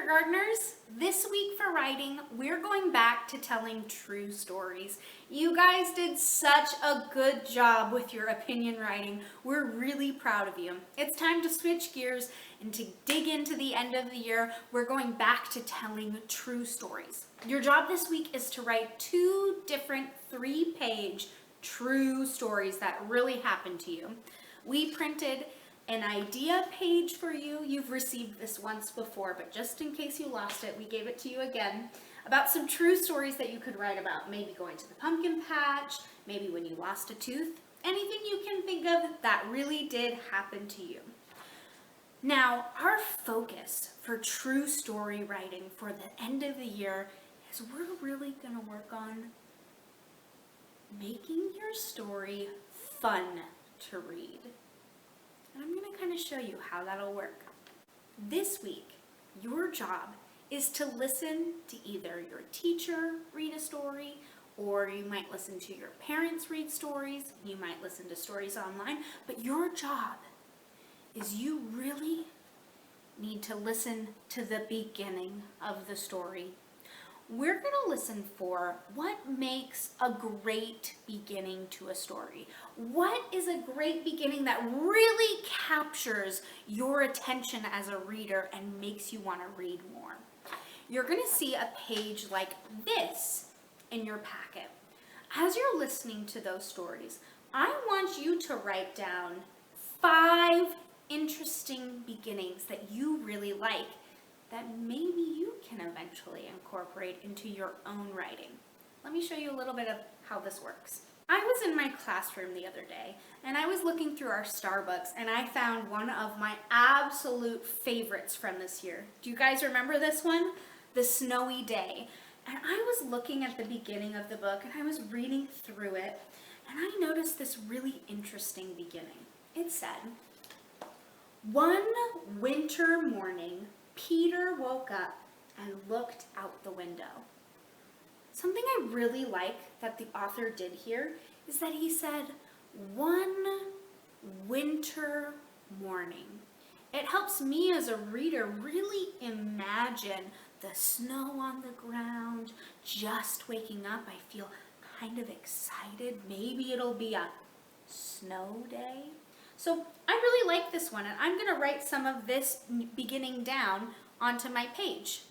kindergartners. This week for writing, we're going back to telling true stories. You guys did such a good job with your opinion writing. We're really proud of you. It's time to switch gears and to dig into the end of the year. We're going back to telling true stories. Your job this week is to write 2 different 3-page true stories that really happened to you. We printed an idea page for you. You've received this once before, but just in case you lost it, we gave it to you again, about some true stories that you could write about. Maybe going to the pumpkin patch, maybe when you lost a tooth, anything you can think of that really did happen to you. Now, our focus for true story writing for the end of the year is we're really going to work on making your story fun to read. And I'm going to kind of show you how that'll work. This week, your job is to listen to either your teacher read a story, or you might listen to your parents read stories, you might listen to stories online, but your job is you really need to listen to the beginning of the story. We're going to listen for what makes a great beginning to a story. What is a great beginning that really captures your attention as a reader and makes you want to read more? You're going to see a page like this in your packet. As you're listening to those stories, I want you to write down 5 interesting beginnings that you really like, that maybe you can eventually incorporate into your own writing. Let me show you a little bit of how this works. I was in my classroom the other day, and I was looking through our star books, and I found one of my absolute favorites from this year. Do you guys remember this one? The Snowy Day. And I was looking at the beginning of the book, and I was reading through it, and I noticed this really interesting beginning. It said, "One winter morning, Peter woke up and looked out the window." Something I really like that the author did here is that he said, one winter morning. It helps me as a reader really imagine the snow on the ground, just waking up. I feel kind of excited. Maybe it'll be a snow day. So I really like this one, and I'm going to write some of this beginning down onto my page.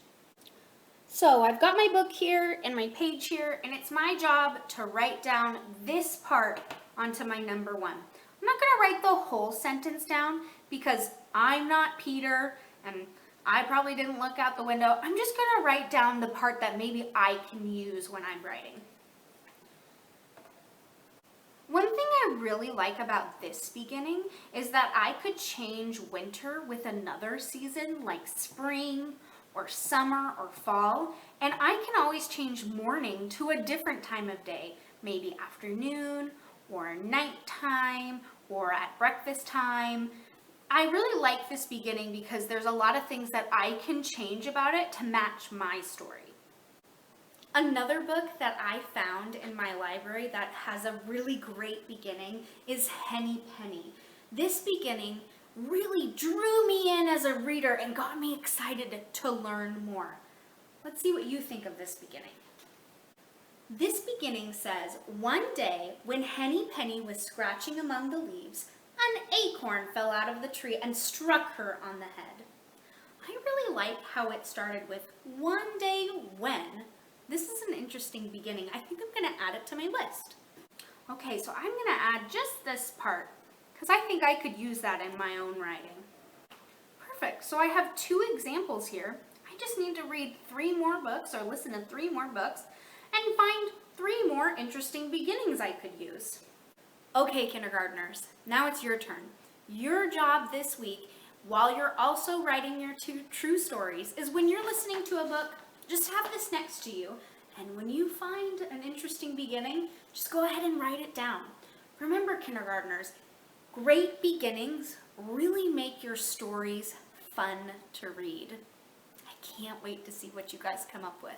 So I've got my book here and my page here, and it's my job to write down this part onto my number 1. I'm not going to write the whole sentence down because I'm not Peter and I probably didn't look out the window. I'm just going to write down the part that maybe I can use when I'm writing. One thing I really like about this beginning is that I could change winter with another season like spring or summer or fall, and I can always change morning to a different time of day, maybe afternoon or nighttime or at breakfast time. I really like this beginning because there's a lot of things that I can change about it to match my story. Another book that I found in my library that has a really great beginning is Henny Penny. This beginning really drew me in as a reader and got me excited to learn more. Let's see what you think of this beginning. This beginning says, "One day when Henny Penny was scratching among the leaves, an acorn fell out of the tree and struck her on the head." I really like how it started with "one day when." This is an interesting beginning. I think I'm going to add it to my list. Okay, so I'm going to add just this part because I think I could use that in my own writing. Perfect. So I have 2 examples here. I just need to read 3 more books or listen to 3 more books and find 3 more interesting beginnings I could use. Okay, kindergartners, now it's your turn. Your job this week, while you're also writing your 2 true stories, is when you're listening to a book, just have this next to you, and when you find an interesting beginning, just go ahead and write it down. Remember, kindergartners, great beginnings really make your stories fun to read. I can't wait to see what you guys come up with.